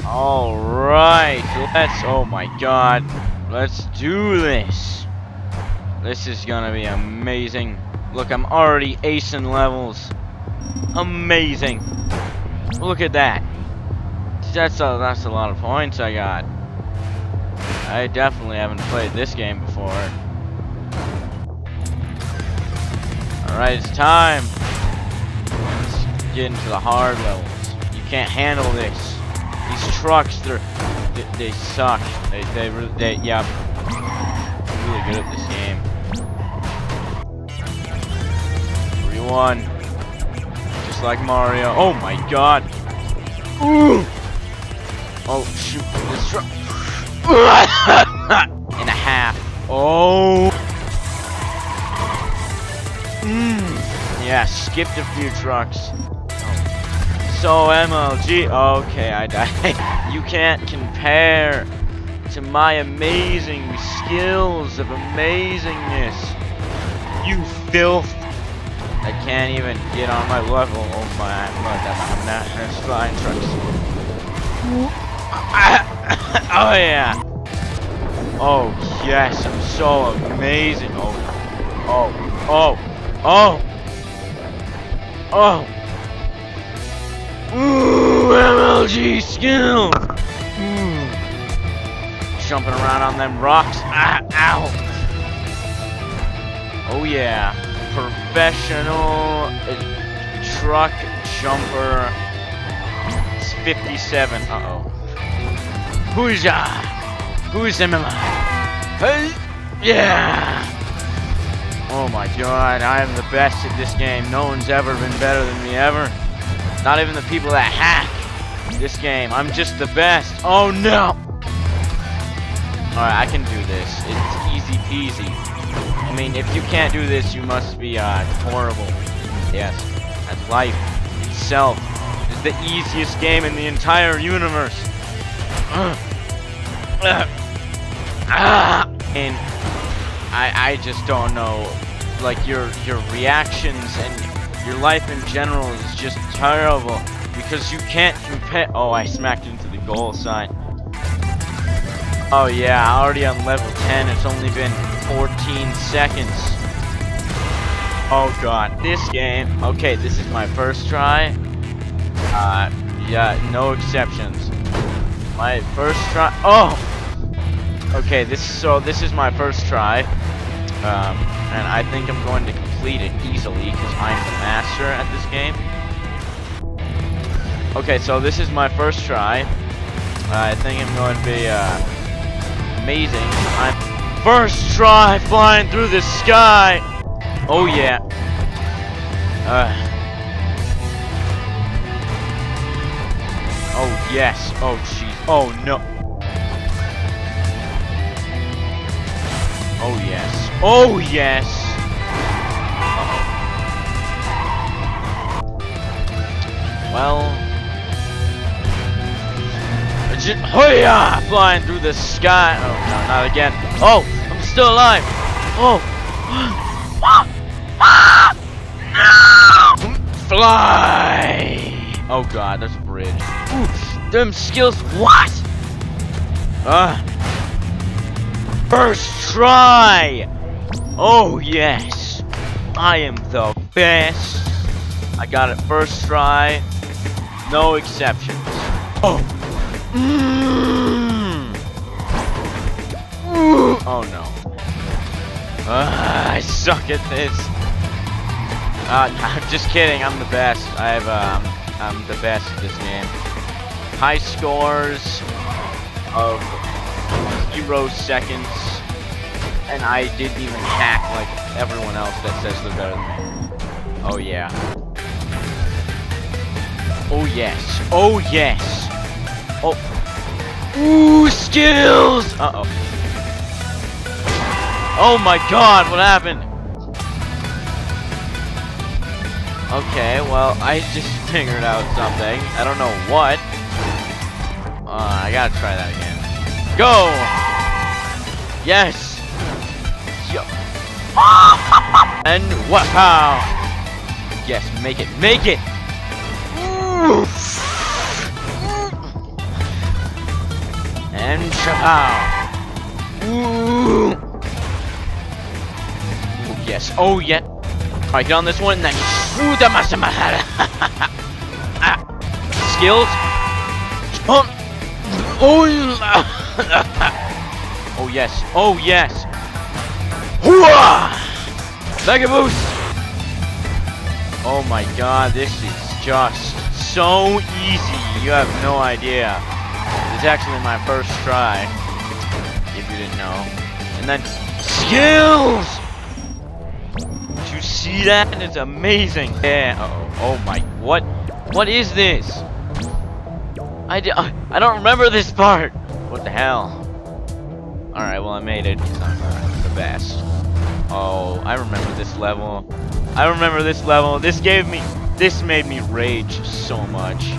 Alright, oh my god, let's do this. This is gonna be amazing. Look, I'm already acing levels. Amazing. Look at that. That's a lot of points I got. I definitely haven't played this game before. Alright, it's time. Let's get into the hard levels. You can't handle this. These trucks, they suck. Yeah, I'm really good at this game. 3-1. Just like Mario. Oh my god. Ooh. Oh shoot, this truck. And a half. Oh. Yeah, skipped a few trucks. So MLG. Okay, I died. You can't compare to my amazing skills of amazingness. You filth. I can't even get on my level. Oh my, I'm not flying trucks. Oh yeah. Oh yes, I'm so amazing. Oh. Ooh, MLG skill. Jumping around on them rocks. Ow. Oh yeah. Professional truck jumper. It's 57. Hooja! Who's MMA? Hey! Yeah! Oh my god, I am the best at this game. No one's ever been better than me ever. Not even the people that hack this game. I'm just the best. Oh no! Alright, I can do this. It's easy peasy. I mean, if you can't do this, you must be horrible. Yes, that's life itself. It's the easiest game in the entire universe. And I just don't know. Like your reactions and your life in general is just terrible because you can't compare. Oh, I smacked into the goal sign. Oh yeah, already on level 10. It's only been 14 seconds. Oh god, this game. Okay, this is my first try. Yeah, no exceptions. My first try. Oh. Okay, this is my first try. And I think I'm going to complete it easily because I'm the master at this game. Okay, so this is my first try. I think I'm going to be amazing. I'm first try flying through the sky. Oh yeah. Oh yes. Oh jeez. Oh no. Oh yes. Oh yes. Well. Hoya! Flying through the sky. Oh no, not again. Oh, I'm still alive. Oh. No! Fly! Oh god, there's a bridge. Ooh, them skills. What? First try! Oh yes! I am the best! I got it first try. No exceptions. Oh! Oh no. I suck at this. I'm just kidding, I'm the best. I'm the best at this game. High scores of 0 seconds, and I didn't even hack like everyone else that says they're better than me. Oh yeah. Oh yes. Oh yes. Oh. Ooh, skills! Uh-oh. Oh my god, what happened? Okay, well, I just figured out something. I don't know what. I gotta try that again. Go! Yes! Yo. And wow! Yes, make it! Make it! And chapow. Ooh. Ooh, yes. Oh, yeah. Alright, get on this one, and then... Ooh, skills. Jump. Oh, oh, yes. Oh, yes. Mega boost. Oh, my God. This is just so easy. You have no idea. It's actually my first try, if you didn't know. And then skills. Did you see that? It's amazing. Yeah. Oh my. What is this? I don't remember this part. What the hell? All right. Well, I made it. It's not the best. Oh, I remember this level. This made me rage so much.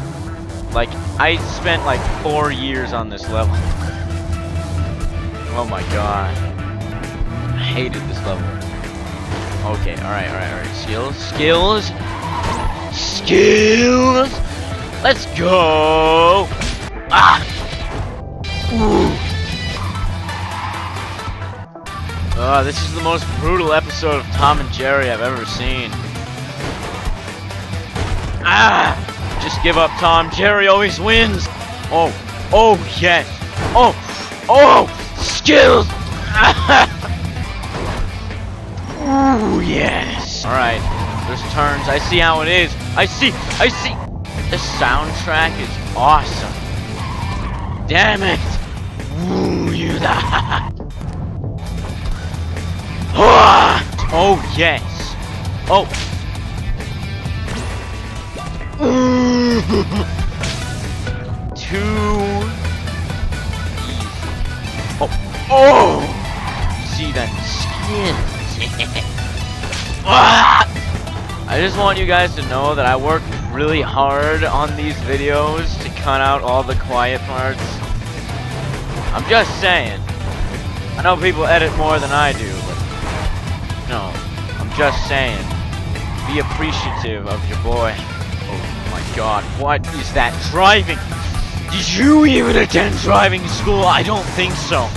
Like, I spent like 4 years on this level. Oh my God. I hated this level. Okay, alright. Skills. Let's go. Ah! Ooh. This is the most brutal episode of Tom and Jerry I've ever seen. Ah! Just give up, Tom. Jerry always wins. Oh yes. Oh, skills. Ooh, yes. All right, there's turns. I see how it is. I see. The soundtrack is awesome. Damn it. Ooh, you that. Oh yes. Oh. Too easy. Oh! See that skin? I just want you guys to know that I worked really hard on these videos to cut out all the quiet parts. I'm just saying. I know people edit more than I do, but no. I'm just saying. Be appreciative of your boy. God, what is that driving? Did you even attend driving school? I don't think so.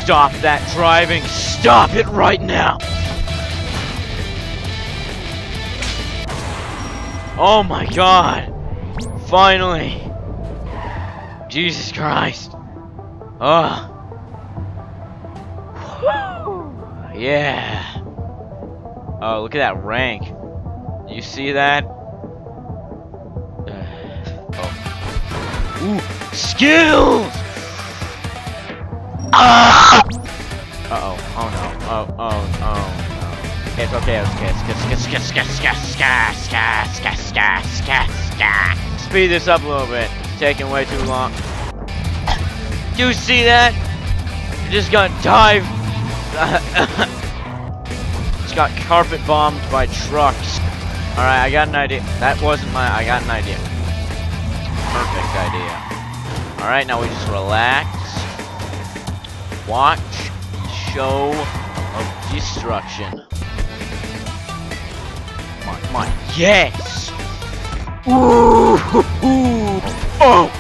Stop that driving. Stop it right now. Oh my God. Finally. Jesus Christ. Oh. Yeah. Oh, look at that rank. You see that? Ooh, skills! Ah! Uh-oh. Oh no. Oh no. It's okay. Speed this up a little bit. It's taking way too long. Do you see that? You just got dived. Just got carpet bombed by trucks. Alright, I got an idea. That wasn't my... I got an idea. Perfect idea. Alright, now we just relax. Watch the show of destruction. Come on. Yes! Ooh! Oh!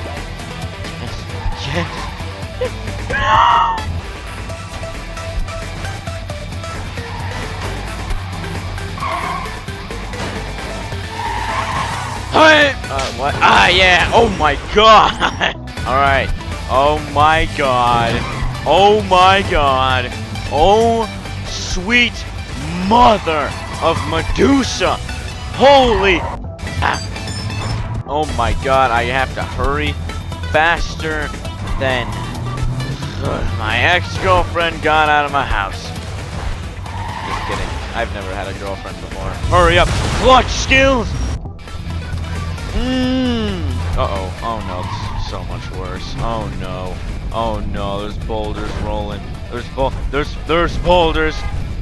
Yes! Hey! What? Ah, yeah! Oh my God! Alright. Oh my God. Oh my God. Oh, sweet mother of Medusa! Holy! Ah. Oh my God, I have to hurry faster than my ex-girlfriend got out of my house. Just kidding. I've never had a girlfriend before. Hurry up! Clutch skills! Uh-oh. Oh no, this is so much worse. Oh no. Oh no, there's boulders rolling. There's boulders.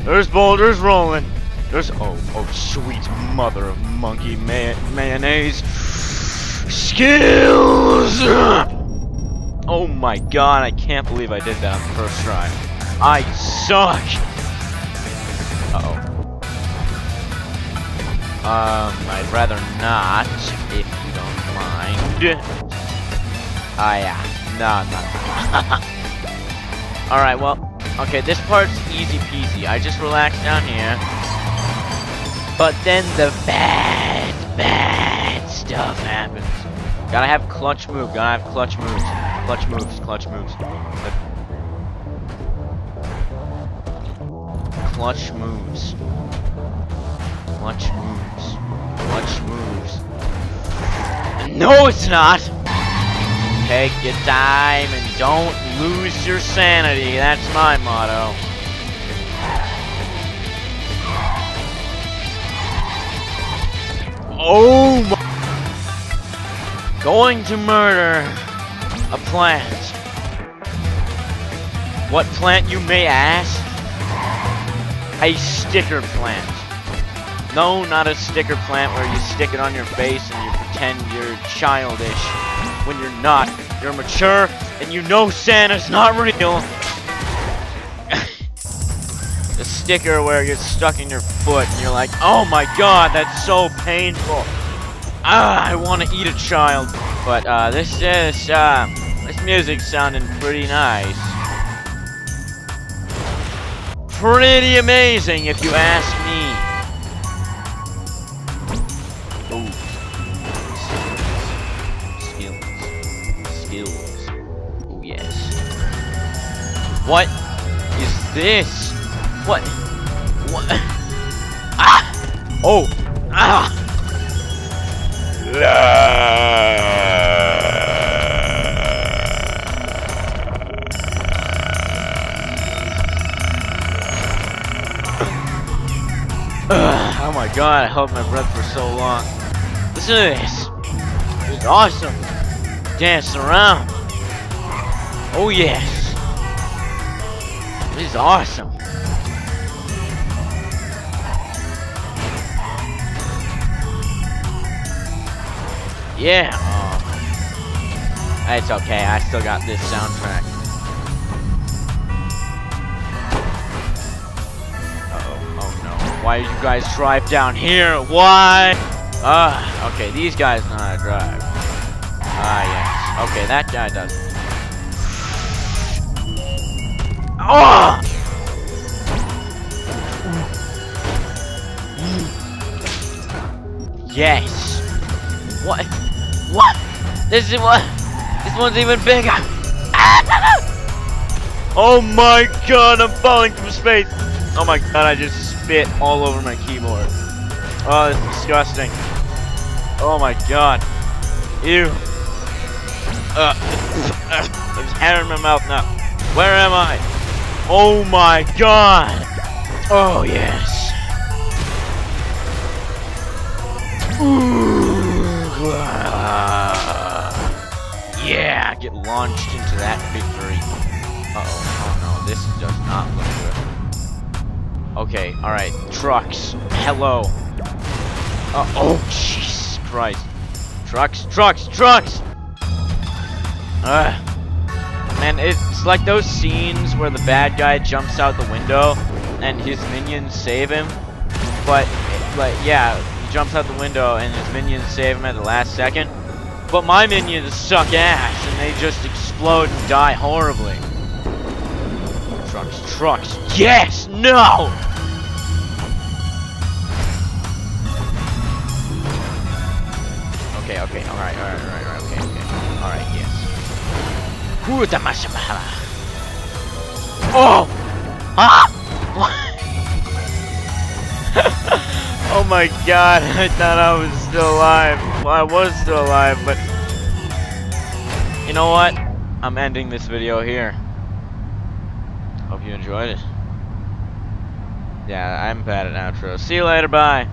There's boulders rolling. There's oh sweet mother of monkey mayonnaise. Skills! Oh my God, I can't believe I did that on the first try. I suck! Uh-oh. I'd rather not, if you don't mind. Ah, yeah. No. Alright, well, okay, this part's easy peasy. I just relax down here. But then the bad stuff happens. Gotta have clutch moves. Clutch moves. Clutch moves. Clutch moves. Clutch moves. No, it's not! Take your time and don't lose your sanity. That's my motto. Oh my. Going to murder a plant. What plant, you may ask? A sticker plant. No, not a sticker plant where you stick it on your face and you pretend you're childish when you're not. You're mature and you know Santa's not real. The sticker where you're stuck in your foot and you're like, oh my god, that's so painful. I want to eat a child. But this music's sounding pretty nice. Pretty amazing, if you ask me. Ooh. Skills. Oh yes. What is this? What? Ah! Oh! Ah! Oh my god, I held my breath for so long. Listen to this. This is awesome. Dancing around. Oh yes. This is awesome. Yeah. It's okay, I still got this soundtrack. Why did you guys drive down here? Why? Okay, these guys know how to drive. Yes. Okay, that guy does. Oh! Yes. What? What? This one's even bigger. Oh my god, I'm falling from space. Oh my god, I just spit all over my keyboard. Oh, that's disgusting. Oh my god. Ew. There's hair in my mouth now. Where am I? Oh my god. Oh yes. Ooh. Yeah, get launched into that victory. Oh no, this does not look good. Okay, alright, trucks. Hello. Oh, Jesus Christ. Trucks! Man, it's like those scenes where the bad guy jumps out the window and his minions save him. But, yeah, he jumps out the window and his minions save him at the last second. But my minions suck ass and they just explode and die horribly. Trucks. Yes! No! Okay, alright, okay. Alright, yes. Oh! Ah! Oh my god, I thought I was still alive. Well, I was still alive, but... You know what? I'm ending this video here. Hope you enjoyed it. Yeah, I'm bad at outro. See you later, bye.